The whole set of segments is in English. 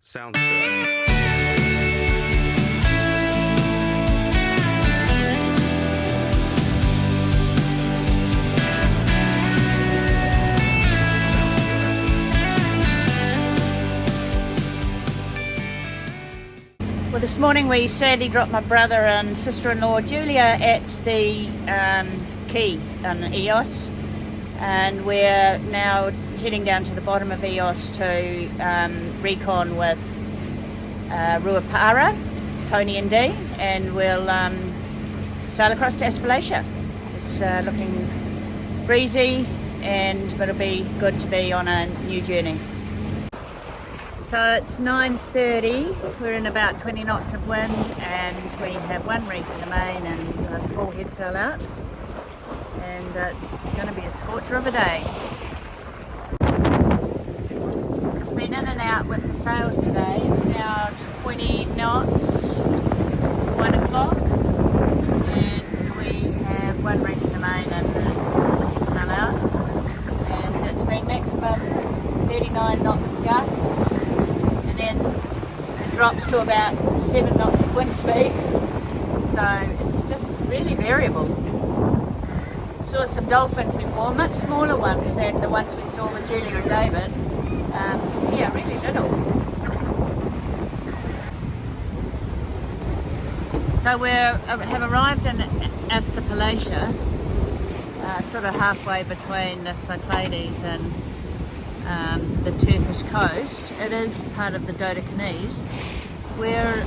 Sounds good. Well, this morning we sadly dropped my brother and sister-in-law Julia at the quay on EOS, and we're now heading down to the bottom of EOS to recon with Ruapara, Tony and Dee, and we'll sail across to Aspalacia. It's looking breezy, but it'll be good to be on a new journey. So it's 9:30, we're in about 20 knots of wind, and we have one reef in the main and a full head sail out, and it's going to be a scorcher of a day. It's been in and out with the sails today. It's now 20 knots, 1 o'clock, and we have one reef in the main and the head sail out, and it's been maximum 39 knots of gusts. Then it drops to about 7 knots of wind speed, so it's just really variable. Saw some dolphins before, much smaller ones than the ones we saw with Julia and David. Yeah, really little. So we have arrived in Aspalacia, sort of halfway between the Cyclades and the Turkish coast. It is part of the Dodacanese. We're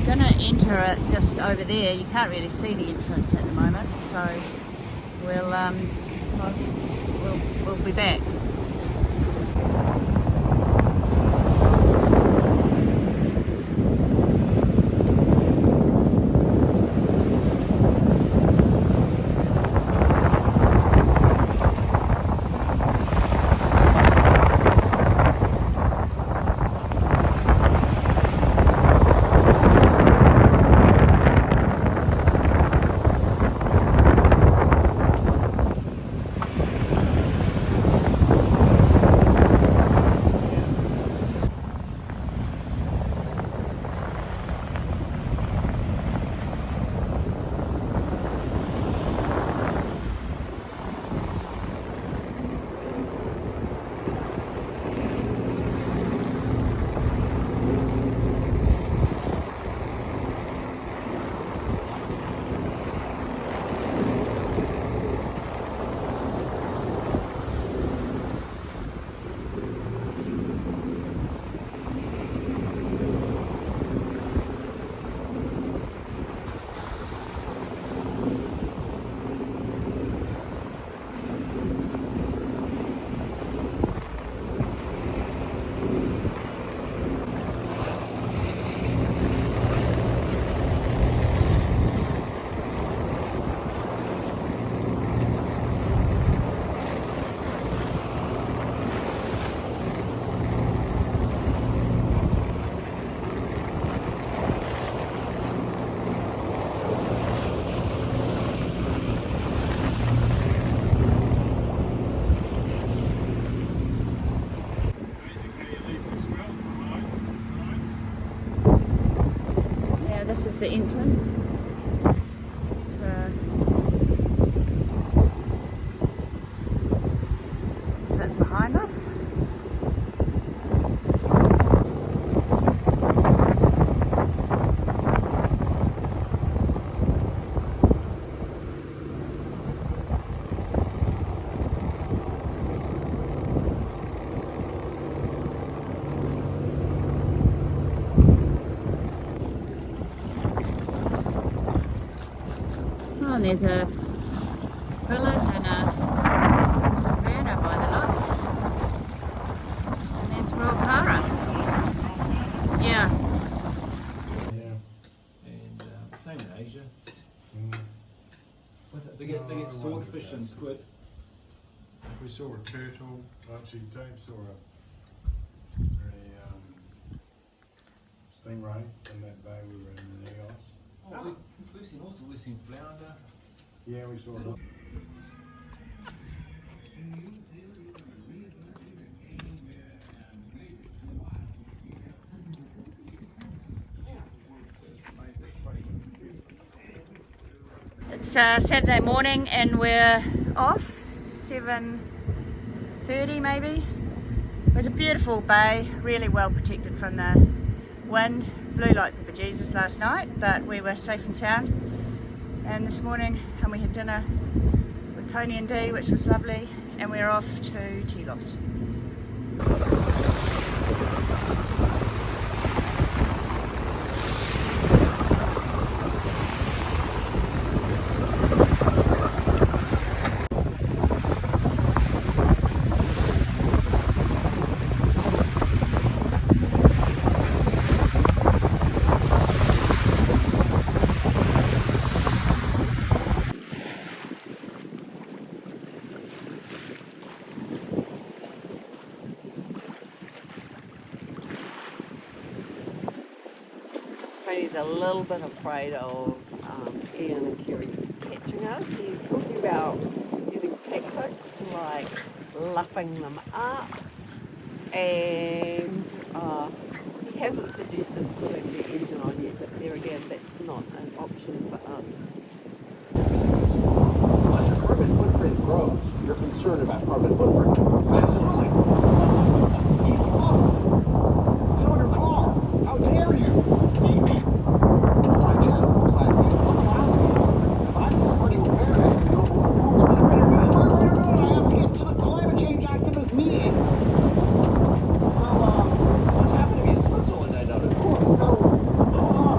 going to enter it just over there. You can't really see the entrance at the moment, so we'll be back. This is the entrance. It's in behind us. And there's a village and a taverna by the looks. And there's Ruapara. Yeah. And same in Asia. They get swordfish and squid. We saw a turtle. Actually, Dave saw a stingray in that bay we were in Eos. Oh, we've seen flounder. Yeah, we saw that. It's Saturday morning and we're off, 7:30 maybe. It was a beautiful bay, really well protected from the wind. Blew like the bejesus last night, but we were safe and sound. And this morning, and we had dinner with Tony and Dee, which was lovely, and we're off to Telos. Tony's a little bit afraid of Ian and Kerry catching us. He's talking about using tactics like luffing them up, and he hasn't suggested putting the engine on yet, but there again, that's not an option for us. As your carbon footprint grows, you're concerned about carbon footprint. Absolutely. E-bus. Sell your car. How dare you? Me. Well, I can, of course I am. Look around me. If I'm spreading awareness and global rules for greater good, I have to get to the climate change activist meetings. So, what's happening in Switzerland, I noticed? Of course. So,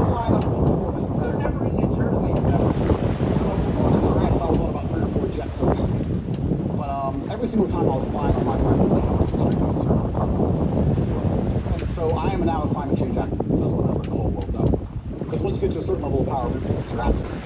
flying up before this. They're never in New Jersey. Never. Before this arrest, I was on about 3 or 4 jets a week. But every single time I was flying on my private plane, I was concerned about carbon. And so I am now a climate change activist. That's what I let the whole world know. Because once you get to a certain level of power, you're absolutely.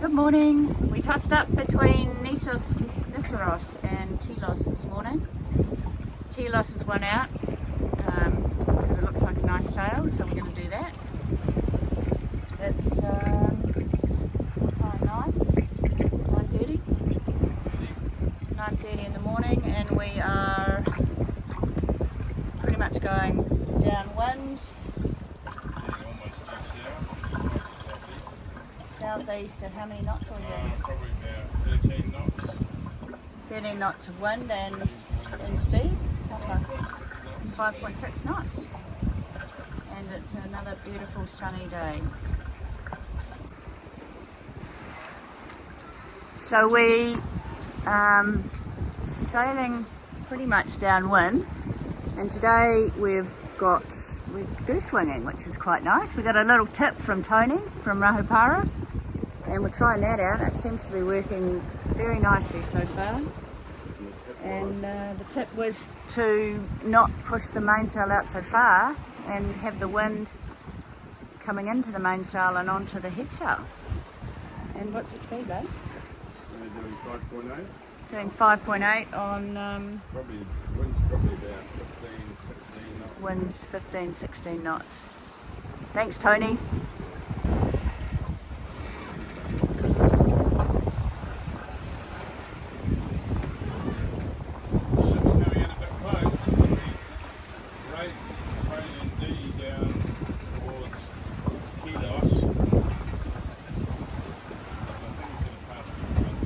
Good morning. We tossed up between Nissos and Telos this morning. Telos has won out because it looks like a nice sail, so we're going to do that. It's 9:30 in the morning, and we are pretty much going downwind. Southeast, and how many knots are we doing? Probably about 13 knots. 13 knots of wind and speed. 5.6 knots. And it's another beautiful sunny day. So we sailing pretty much downwind, and today we're goose winging, which is quite nice. We got a little tip from Tony from Rahupara, and we're trying that out. It seems to be working very nicely so far. And the tip was to not push the mainsail out so far and have the wind coming into the mainsail and onto the headsail. And what's the speed, babe? Doing 5.8. Doing 5.8 on Probably, wind's probably about 15, 16 knots. winds 15, 16 knots. Thanks, Tony. Ship's coming in a bit close. We race Tony and Dee down towards Telos. I think he's going to pass me around.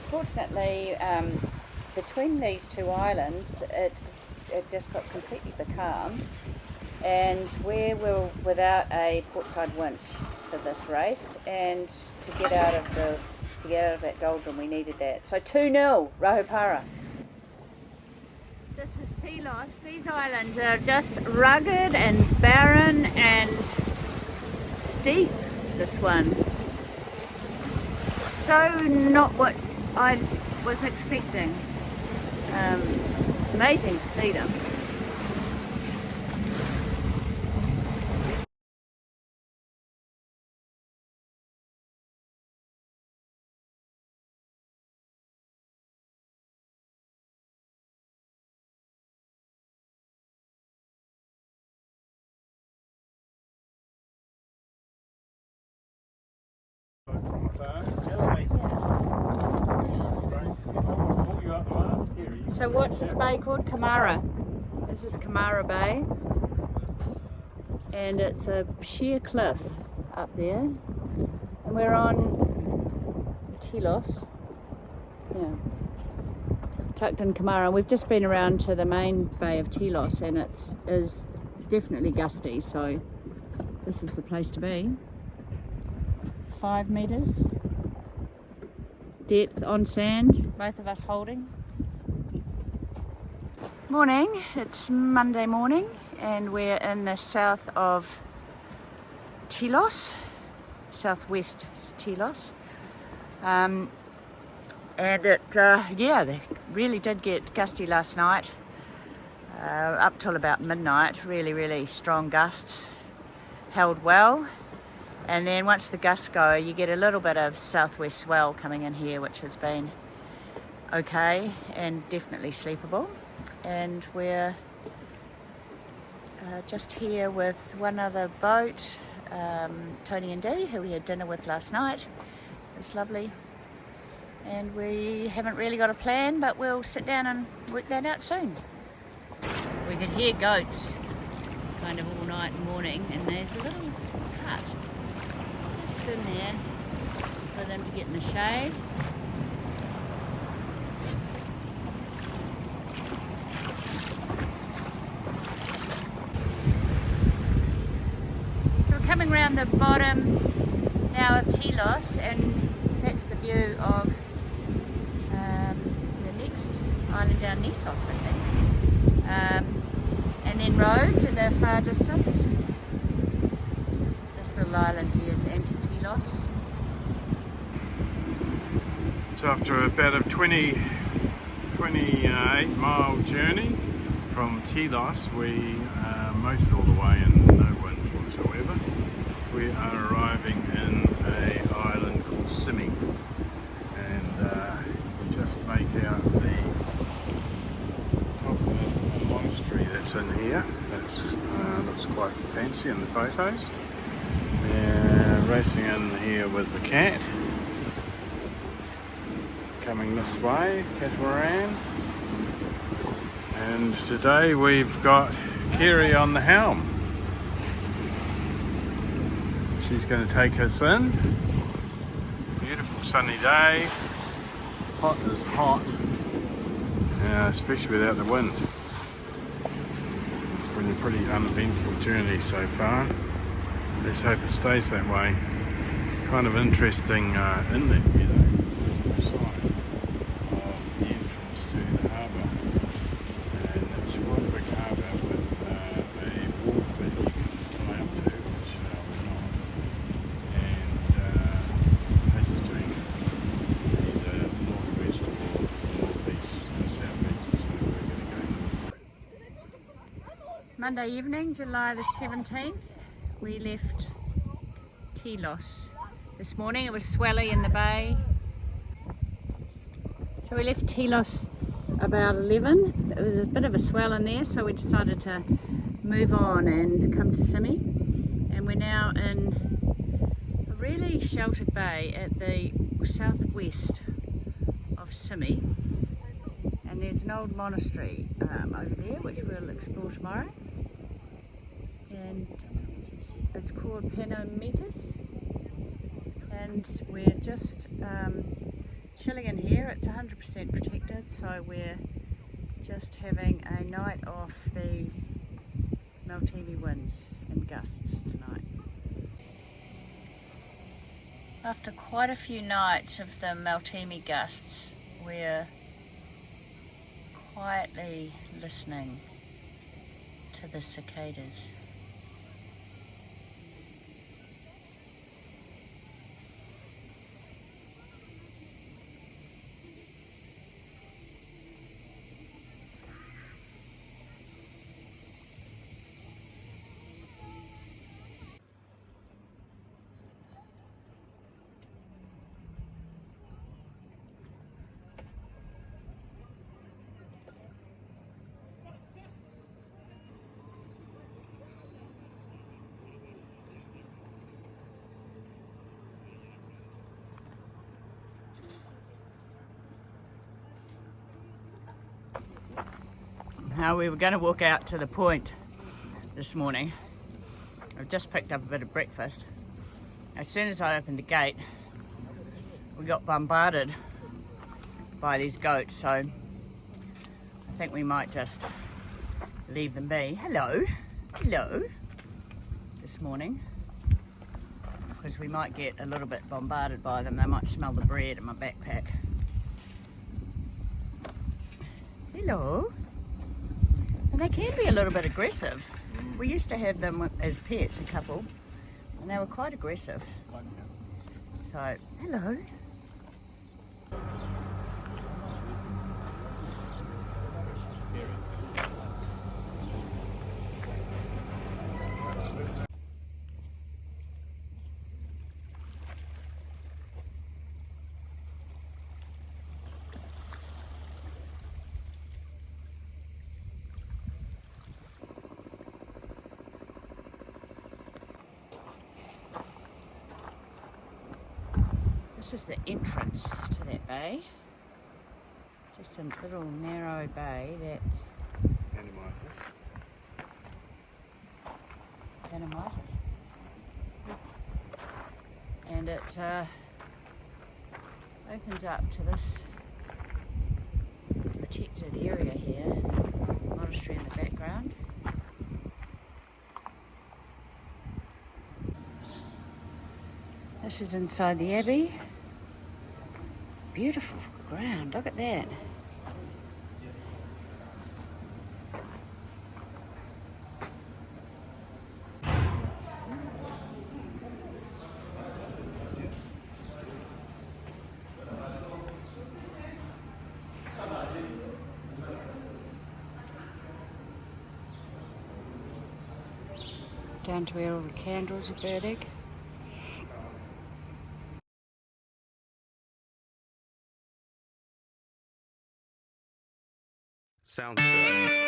Unfortunately, between these two islands, it just got completely becalmed, and we were without a portside winch for this race, and to get out of that doldrum we needed that. So 2-0 Rahupara. This is Telos. These islands are just rugged and barren and steep, this one. So not what I was expecting. Amazing to see them. From afar. Pull you up the last, scary. So what's this bay called? Kamara. This is Kamara Bay, and it's a sheer cliff up there, and we're on Telos, yeah, tucked in Kamara. We've just been around to the main bay of Telos, and is definitely gusty, so this is the place to be. 5 meters depth on sand, both of us holding. Morning, it's Monday morning and we're in the south of Telos, southwest Telos, and it they really did get gusty last night, up till about midnight. Really strong gusts, held well, and then once the gusts go you get a little bit of southwest swell coming in here, which has been okay and definitely sleepable. And we're just here with one other boat, Tony and Dee, who we had dinner with last night. It was lovely, and we haven't really got a plan, but we'll sit down and work that out soon. We could hear goats kind of all night and morning, and there's a little hut just in there for them to get in the shade. Coming around the bottom now of Telos, and that's the view of the next island down, Nessos, I think, and then Rhodes in the far distance. This little island here is Anti-Telos. So after about a 28 mile journey from Telos, we motored all the way in no wind whatsoever. We are arriving in an island called Simi, and you just make out the top of the monastery that's in here. That's looks quite fancy in the photos. We're racing in here with the cat, coming this way, catamaran, and today we've got Kerry on the helm. She's going to take us in. Beautiful sunny day. Hot as hot, especially without the wind. It's been a pretty uneventful journey so far. Let's hope it stays that way. Kind of interesting inlet here though. There's no sign of the entrance to the harbour. And it's quite a big harbour with a wharf that you can tie up to, which we're not. And this is doing either northwest or northeast or southeast, so we're going to go. Monday evening, July the 17th, we left Telos. This morning it was swelly in the bay. So we left Telos about 11. There was a bit of a swell in there, so we decided to move on and come to Simi. And we're now in a really sheltered bay at the southwest of Simi. And there's an old monastery over there, which we'll explore tomorrow. And it's called Penomitis. And we're just chilly in here. It's 100% protected, so we're just having a night off the Maltese winds and gusts tonight. After quite a few nights of the Maltese gusts, we're quietly listening to the cicadas. Now we were going to walk out to the point this morning. I've just picked up a bit of breakfast. As soon as I opened the gate, we got bombarded by these goats, so I think we might just leave them be. Hello, hello, this morning, because we might get a little bit bombarded by them. They might smell the bread in my backpack. Hello. And they can be a little bit aggressive. We used to have them as pets, a couple, and they were quite aggressive. So, hello. This is the entrance to that bay. Just a little narrow bay that Dodacanese. And it opens up to this protected area here, monastery in the background. This is inside the abbey. Beautiful ground, look at that. Down to where all the candles are burning. Sounds good.